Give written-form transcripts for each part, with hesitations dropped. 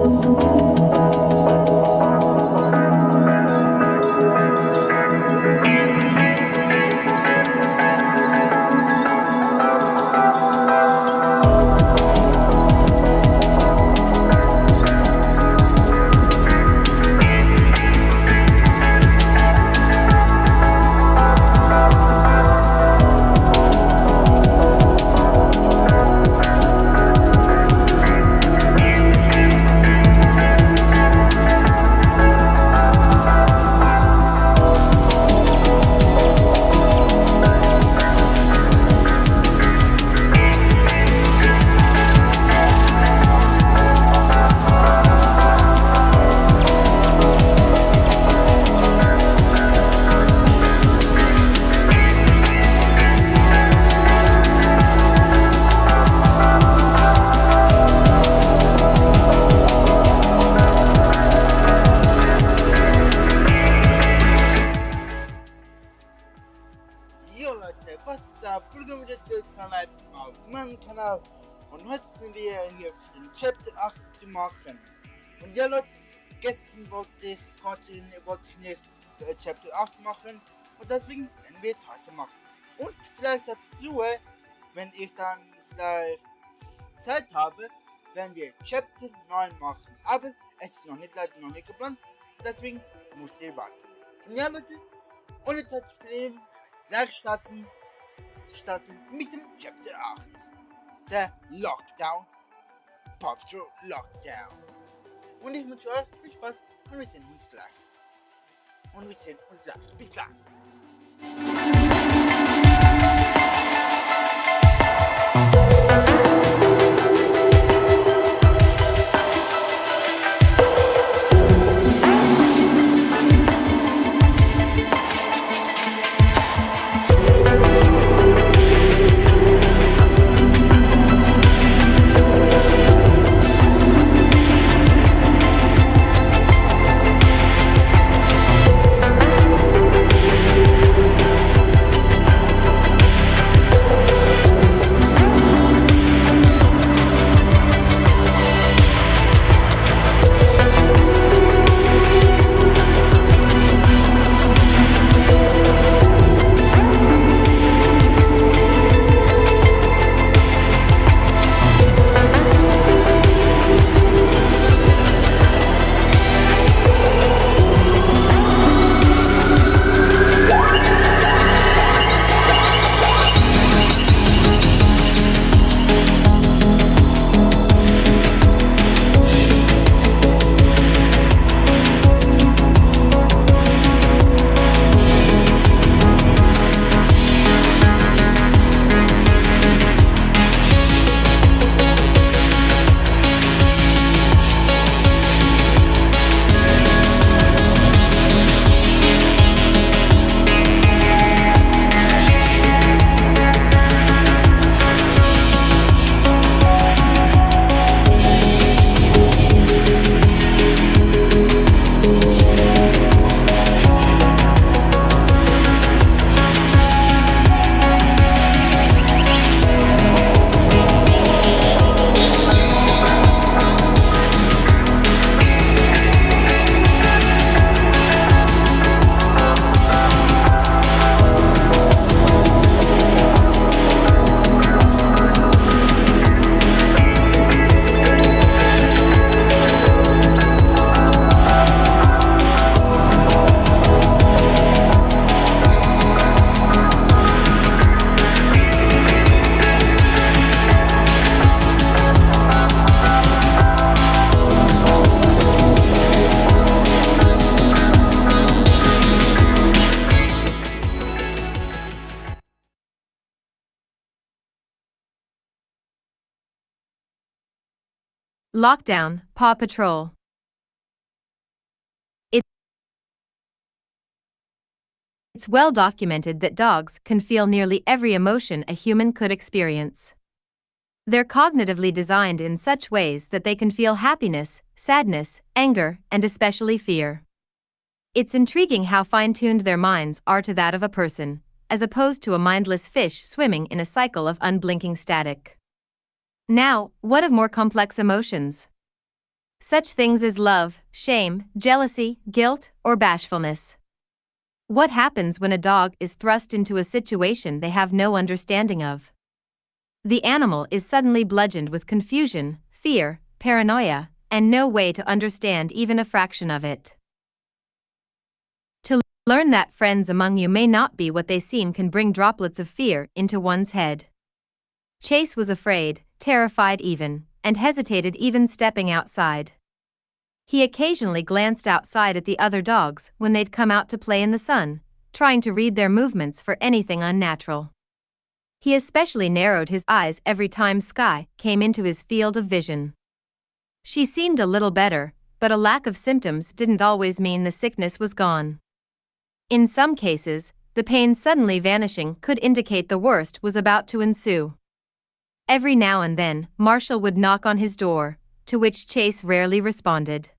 Willkommen wieder zurück auf meinem Kanal und heute sind wir hier für den Chapter 8 zu machen. Und ja Leute, gestern wollte ich nicht Chapter 8 machen und deswegen werden wir jetzt heute machen. Und vielleicht dazu, wenn ich dann vielleicht Zeit habe, werden wir Chapter 9 machen. Aber es ist leider noch nicht geplant, deswegen muss ihr warten. Und ja Leute, ohne Zeit zu verlieren, gleich starten mit dem Chapter 8. Der Lockdown. PAW Lockdown. Und ich wünsche euch viel Spaß und wir sehen uns gleich. Bis gleich. Lockdown, Paw Patrol. It's well documented that dogs can feel nearly every emotion a human could experience. They're cognitively designed in such ways that they can feel happiness, sadness, anger, and especially fear. It's intriguing how fine-tuned their minds are to that of a person, as opposed to a mindless fish swimming in a cycle of unblinking static. Now, what of more complex emotions? Such things as love, shame, jealousy, guilt, or bashfulness. What happens when a dog is thrust into a situation they have no understanding of? The animal is suddenly bludgeoned with confusion, fear, paranoia, and no way to understand even a fraction of it. To learn that friends among you may not be what they seem can bring droplets of fear into one's head. Chase was afraid, terrified even, and hesitated even stepping outside. He occasionally glanced outside at the other dogs when they'd come out to play in the sun, trying to read their movements for anything unnatural. He especially narrowed his eyes every time Sky came into his field of vision. She seemed a little better, but a lack of symptoms didn't always mean the sickness was gone. In some cases, the pain suddenly vanishing could indicate the worst was about to ensue. Every now and then, Marshall would knock on his door, to which Chase rarely responded.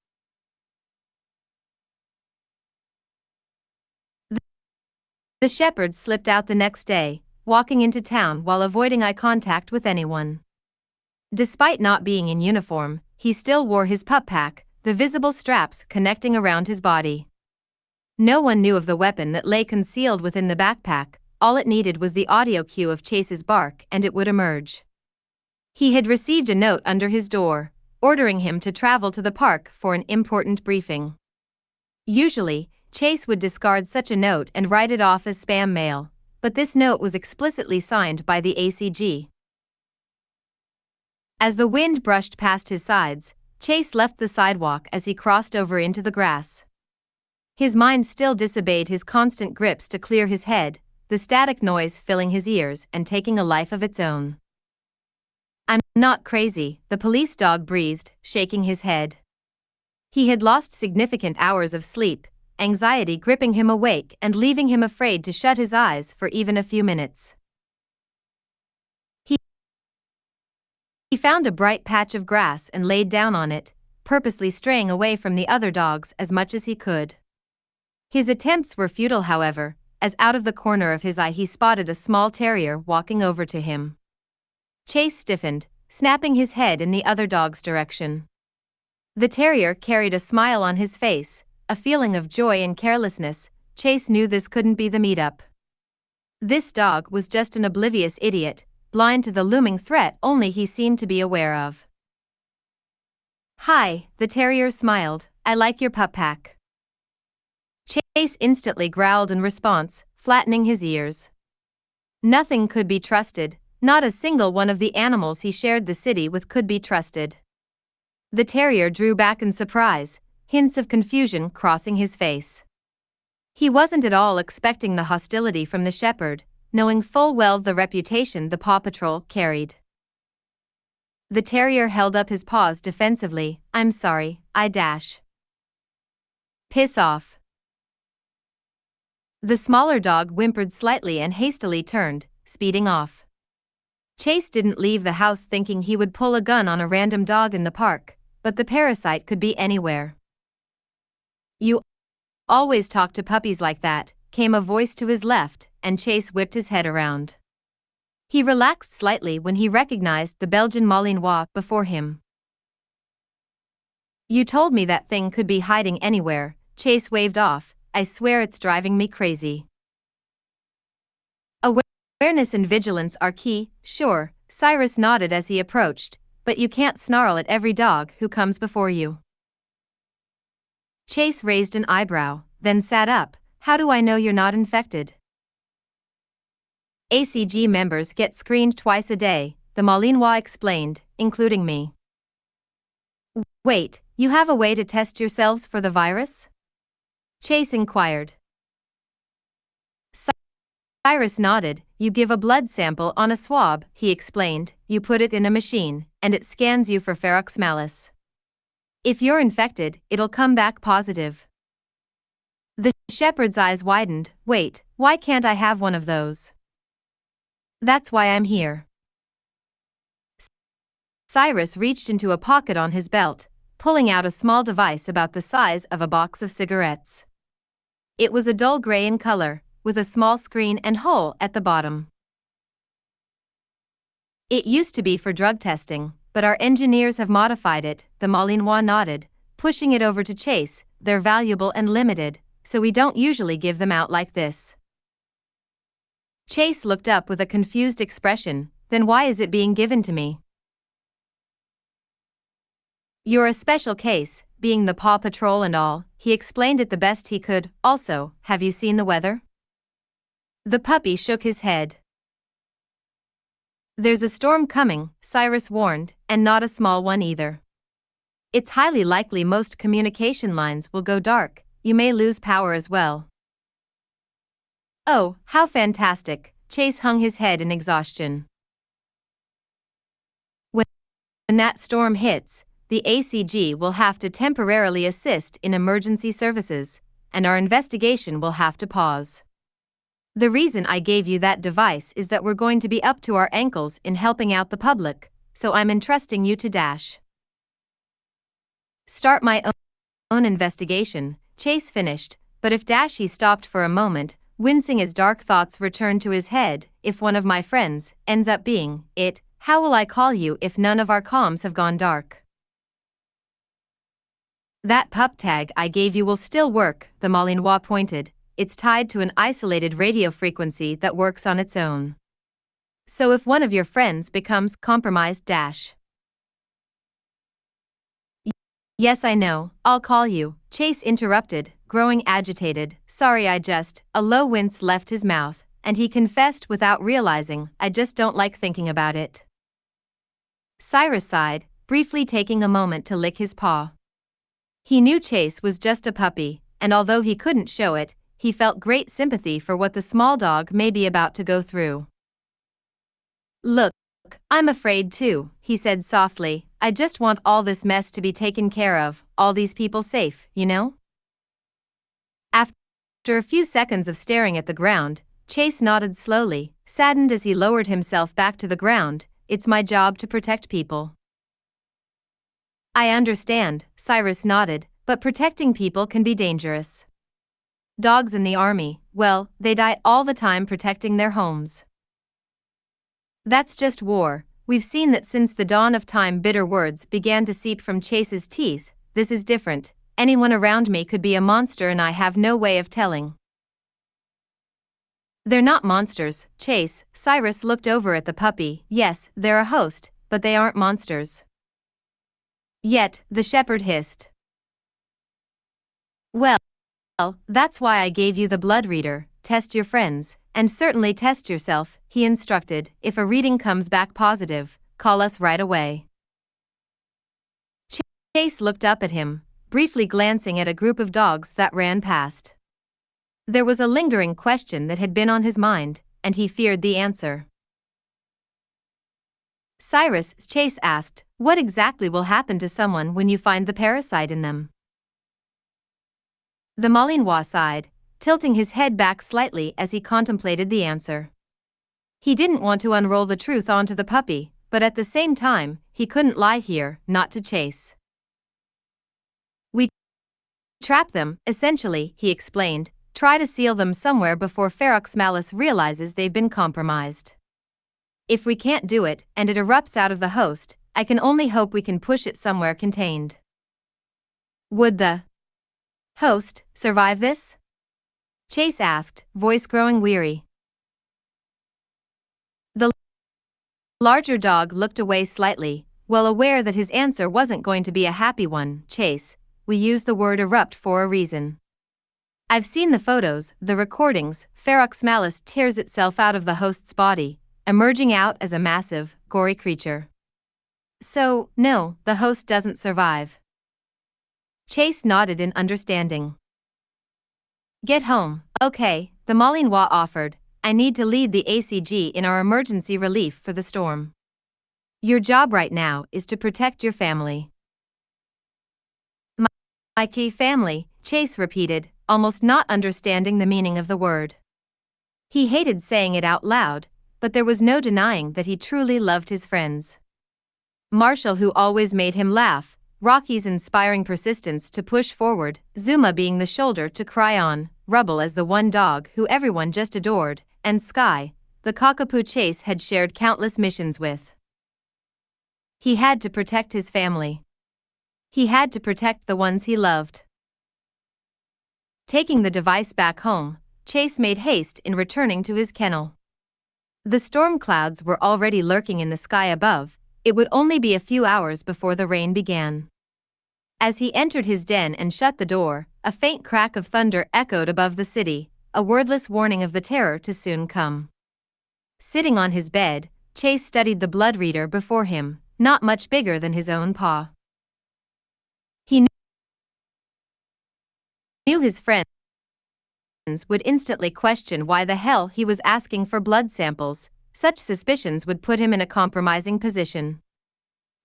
The shepherd slipped out the next day, walking into town while avoiding eye contact with anyone. Despite not being in uniform, he still wore his pup pack, the visible straps connecting around his body. No one knew of the weapon that lay concealed within the backpack. All it needed was the audio cue of Chase's bark and it would emerge. He had received a note under his door, ordering him to travel to the park for an important briefing. Usually, Chase would discard such a note and write it off as spam mail, but this note was explicitly signed by the ACG. As the wind brushed past his sides, Chase left the sidewalk as he crossed over into the grass. His mind still disobeyed his constant grips to clear his head, the static noise filling his ears and taking a life of its own. "I'm not crazy," the police dog breathed, shaking his head. He had lost significant hours of sleep, anxiety gripping him awake and leaving him afraid to shut his eyes for even a few minutes. He found a bright patch of grass and laid down on it, purposely straying away from the other dogs as much as he could. His attempts were futile, however, as out of the corner of his eye he spotted a small terrier walking over to him. Chase stiffened, snapping his head in the other dog's direction. The terrier carried a smile on his face, a feeling of joy and carelessness. Chase knew this couldn't be the meetup. This dog was just an oblivious idiot, blind to the looming threat only he seemed to be aware of. "Hi," the terrier smiled, "I like your pup pack." Chase instantly growled in response, flattening his ears. Nothing could be trusted, not a single one of the animals he shared the city with could be trusted. The terrier drew back in surprise, hints of confusion crossing his face. He wasn't at all expecting the hostility from the shepherd, knowing full well the reputation the Paw Patrol carried. The terrier held up his paws defensively. "I'm sorry, I dash." "Piss off." The smaller dog whimpered slightly and hastily turned, speeding off. Chase didn't leave the house thinking he would pull a gun on a random dog in the park, but the parasite could be anywhere. "You always talk to puppies like that," came a voice to his left, and Chase whipped his head around. He relaxed slightly when he recognized the Belgian Malinois before him. "You told me that thing could be hiding anywhere," Chase waved off. "I swear it's driving me crazy." Awareness and vigilance are key, sure, Cyrus nodded as he approached, but you can't snarl at every dog who comes before you. Chase raised an eyebrow, then sat up. "How do I know you're not infected?" "ACG members get screened twice a day," the Malinois explained, "including me." "Wait, you have a way to test yourselves for the virus?" Chase inquired. Cyrus nodded. "You give a blood sample on a swab," he explained. "You put it in a machine, and it scans you for Ferox malis. If you're infected, it'll come back positive." The shepherd's eyes widened. "Wait, why can't I have one of those?" "That's why I'm here." Cyrus reached into a pocket on his belt, pulling out a small device about the size of a box of cigarettes. It was a dull gray in color, with a small screen and hole at the bottom. "It used to be for drug testing, but our engineers have modified it, the Malinois nodded, pushing it over to Chase. They're valuable and limited, so we don't usually give them out like this. Chase looked up with a confused expression. Then why is it being given to me? You're a special case, being the Paw Patrol and all, he explained it the best he could. Also, have you seen the weather? The puppy shook his head. There's a storm coming, Cyrus warned, and not a small one either. It's highly likely most communication lines will go dark. You may lose power as well. Oh, how fantastic, Chase hung his head in exhaustion. When that storm hits, the ACG will have to temporarily assist in emergency services, and our investigation will have to pause. The reason I gave you that device is that we're going to be up to our ankles in helping out the public, so I'm entrusting you to start my own investigation, Chase finished, but if he stopped for a moment, wincing as dark thoughts returned to his head. If one of my friends ends up being it, how will I call you if none of our comms have gone dark? That pup tag I gave you will still work, the Malinois pointed. It's tied to an isolated radio frequency that works on its own. So if one of your friends becomes compromised Yes, I know, I'll call you, Chase interrupted, growing agitated. Sorry, a low wince left his mouth, and he confessed without realizing, I just don't like thinking about it. Cyrus sighed, briefly taking a moment to lick his paw. He knew Chase was just a puppy, and although he couldn't show it, he felt great sympathy for what the small dog may be about to go through. Look, I'm afraid too, he said softly. I just want all this mess to be taken care of, all these people safe, you know? After a few seconds of staring at the ground, Chase nodded slowly, saddened as he lowered himself back to the ground. It's my job to protect people. I understand, Cyrus nodded, but protecting people can be dangerous. Dogs in the army, well, they die all the time protecting their homes. That's just war. We've seen that since the dawn of time. Bitter words began to seep from Chase's teeth. This is different. Anyone around me could be a monster and I have no way of telling. They're not monsters, Chase. Cyrus looked over at the puppy. Yes, they're a host, but they aren't monsters. Yet, the shepherd hissed. Well, that's why I gave you the blood reader. Test your friends, and certainly test yourself, he instructed. If a reading comes back positive, call us right away. Chase looked up at him, briefly glancing at a group of dogs that ran past. There was a lingering question that had been on his mind, and he feared the answer. Cyrus, Chase asked, what exactly will happen to someone when you find the parasite in them? The Malinois sighed, tilting his head back slightly as he contemplated the answer. He didn't want to unroll the truth onto the puppy, but at the same time, he couldn't lie here, not to Chase. We trap them, essentially, he explained. Try to seal them somewhere before Ferox Malice realizes they've been compromised. If we can't do it, and it erupts out of the host, I can only hope we can push it somewhere contained. Would the host survive this? Chase asked, voice growing weary. The larger dog looked away slightly, well aware that his answer wasn't going to be a happy one. Chase, we use the word erupt for a reason. I've seen the photos, the recordings. Ferox Malice tears itself out of the host's body, emerging out as a massive, gory creature. So, no, the host doesn't survive. Chase nodded in understanding. Get home, okay, the Malinois offered. I need to lead the ACG in our emergency relief for the storm. Your job right now is to protect your family. My key family, Chase repeated, almost not understanding the meaning of the word. He hated saying it out loud, but there was no denying that he truly loved his friends. Marshall, who always made him laugh, Rocky's inspiring persistence to push forward, Zuma being the shoulder to cry on, Rubble as the one dog who everyone just adored, and Sky, the cockapoo Chase had shared countless missions with. He had to protect his family. He had to protect the ones he loved. Taking the device back home, Chase made haste in returning to his kennel. The storm clouds were already lurking in the sky above. It would only be a few hours before the rain began. As he entered his den and shut the door, a faint crack of thunder echoed above the city, a wordless warning of the terror to soon come. Sitting on his bed, Chase studied the blood reader before him, not much bigger than his own paw. He knew his friends would instantly question why the hell he was asking for blood samples. Such suspicions would put him in a compromising position.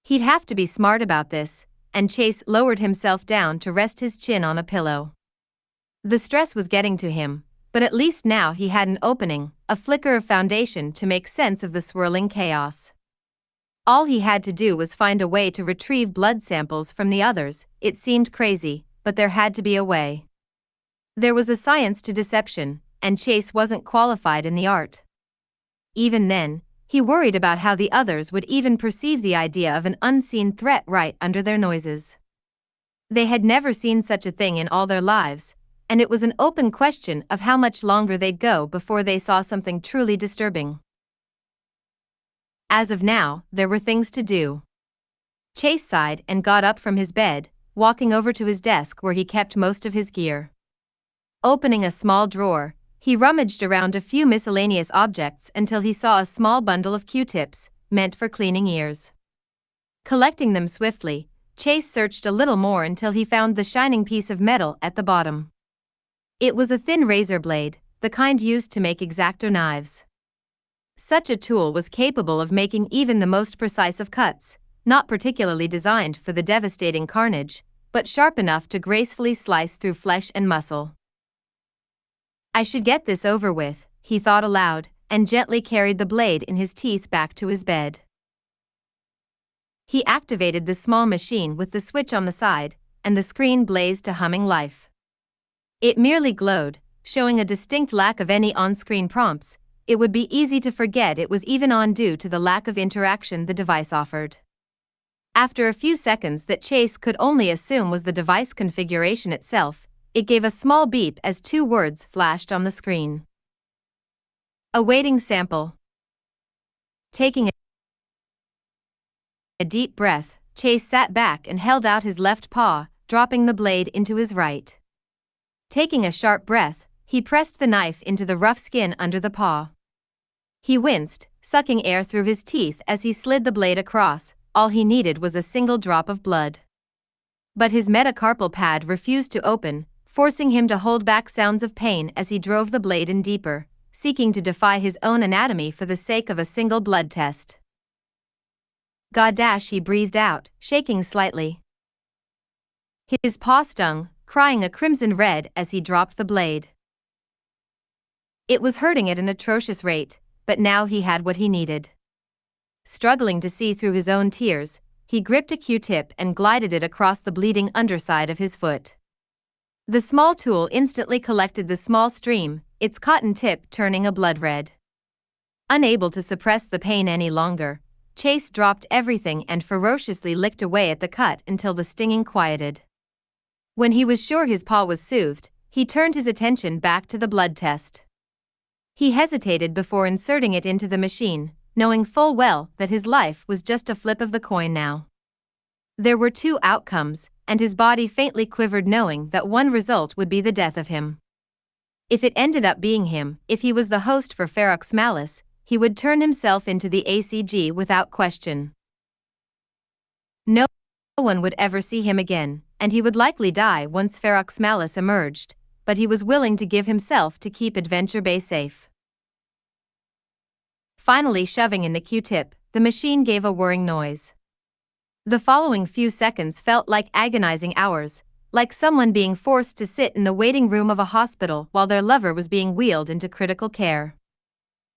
He'd have to be smart about this, and Chase lowered himself down to rest his chin on a pillow. The stress was getting to him, but at least now he had an opening, a flicker of foundation to make sense of the swirling chaos. All he had to do was find a way to retrieve blood samples from the others. It seemed crazy, but there had to be a way. There was a science to deception, and Chase wasn't qualified in the art. Even then, he worried about how the others would even perceive the idea of an unseen threat right under their noses. They had never seen such a thing in all their lives, and it was an open question of how much longer they'd go before they saw something truly disturbing. As of now, there were things to do. Chase sighed and got up from his bed, walking over to his desk where he kept most of his gear. Opening a small drawer, he rummaged around a few miscellaneous objects until he saw a small bundle of Q-tips, meant for cleaning ears. Collecting them swiftly, Chase searched a little more until he found the shining piece of metal at the bottom. It was a thin razor blade, the kind used to make X-Acto knives. Such a tool was capable of making even the most precise of cuts, not particularly designed for the devastating carnage, but sharp enough to gracefully slice through flesh and muscle. I should get this over with, he thought aloud, and gently carried the blade in his teeth back to his bed. He activated the small machine with the switch on the side, and the screen blazed to humming life. It merely glowed, showing a distinct lack of any on-screen prompts. It would be easy to forget it was even on due to the lack of interaction the device offered. After a few seconds that Chase could only assume was the device configuration itself, it gave a small beep as 2 words flashed on the screen. Awaiting sample. Taking a deep breath, Chase sat back and held out his left paw, dropping the blade into his right. Taking a sharp breath, he pressed the knife into the rough skin under the paw. He winced, sucking air through his teeth as he slid the blade across. All he needed was a single drop of blood. But his metacarpal pad refused to open, forcing him to hold back sounds of pain as he drove the blade in deeper, seeking to defy his own anatomy for the sake of a single blood test. Godash, he breathed out, shaking slightly. His paw stung, crying a crimson red as he dropped the blade. It was hurting at an atrocious rate, but now he had what he needed. Struggling to see through his own tears, he gripped a Q-tip and glided it across the bleeding underside of his foot. The small tool instantly collected the small stream, its cotton tip turning a blood red. Unable to suppress the pain any longer, Chase dropped everything and ferociously licked away at the cut until the stinging quieted. When he was sure his paw was soothed, he turned his attention back to the blood test. He hesitated before inserting it into the machine, knowing full well that his life was just a flip of the coin now. There were 2 outcomes, and his body faintly quivered knowing that one result would be the death of him. If it ended up being him, if he was the host for Ferox Malice, he would turn himself into the ACG without question. No one would ever see him again, and he would likely die once Ferox Malice emerged, but he was willing to give himself to keep Adventure Bay safe. Finally shoving in the Q-tip, the machine gave a whirring noise. The following few seconds felt like agonizing hours, like someone being forced to sit in the waiting room of a hospital while their lover was being wheeled into critical care.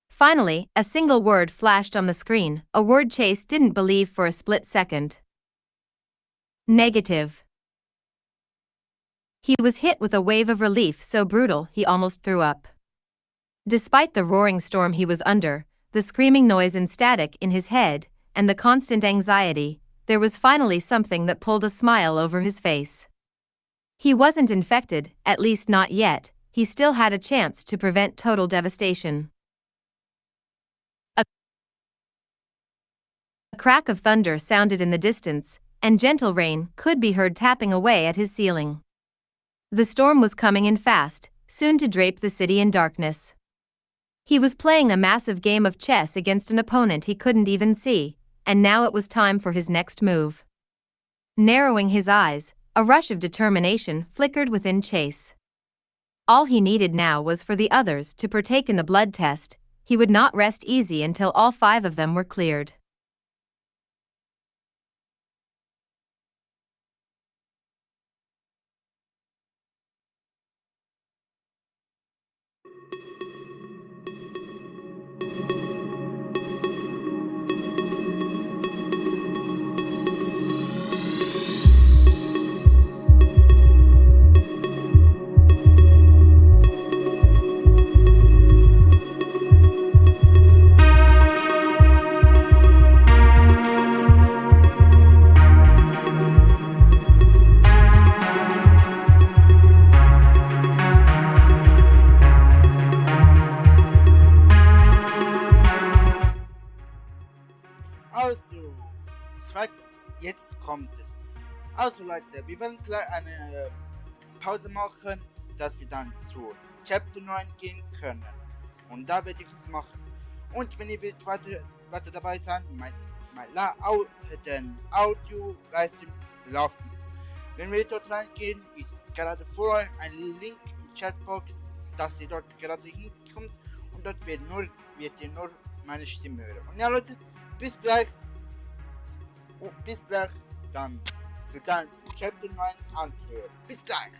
Finally, a single word flashed on the screen, a word Chase didn't believe for a split second. Negative. He was hit with a wave of relief so brutal he almost threw up. Despite the roaring storm he was under, the screaming noise and static in his head, and the constant anxiety, there was finally something that pulled a smile over his face. He wasn't infected, at least not yet. He still had a chance to prevent total devastation. A crack of thunder sounded in the distance, and gentle rain could be heard tapping away at his ceiling. The storm was coming in fast, soon to drape the city in darkness. He was playing a massive game of chess against an opponent he couldn't even see, and now it was time for his next move. Narrowing his eyes, a rush of determination flickered within Chase. All he needed now was for the others to partake in the blood test. He would not rest easy until all 5 of them were cleared. Also, jetzt kommt es. Also Leute, wir werden gleich eine Pause machen, dass wir dann zu Chapter 9 gehen können. Und da werde ich es machen. Und wenn ihr wollt weiter dabei sein, den Audio-Livestream läuft. Wenn wir dort reingehen, ist gerade vor ein Link in die Chatbox, dass ihr dort gerade hinkommt und dort wird ihr nur meine Stimme hören. Und ja Leute, bis gleich. Bis gleich, dann für Chapter 9 anhören. Bis gleich.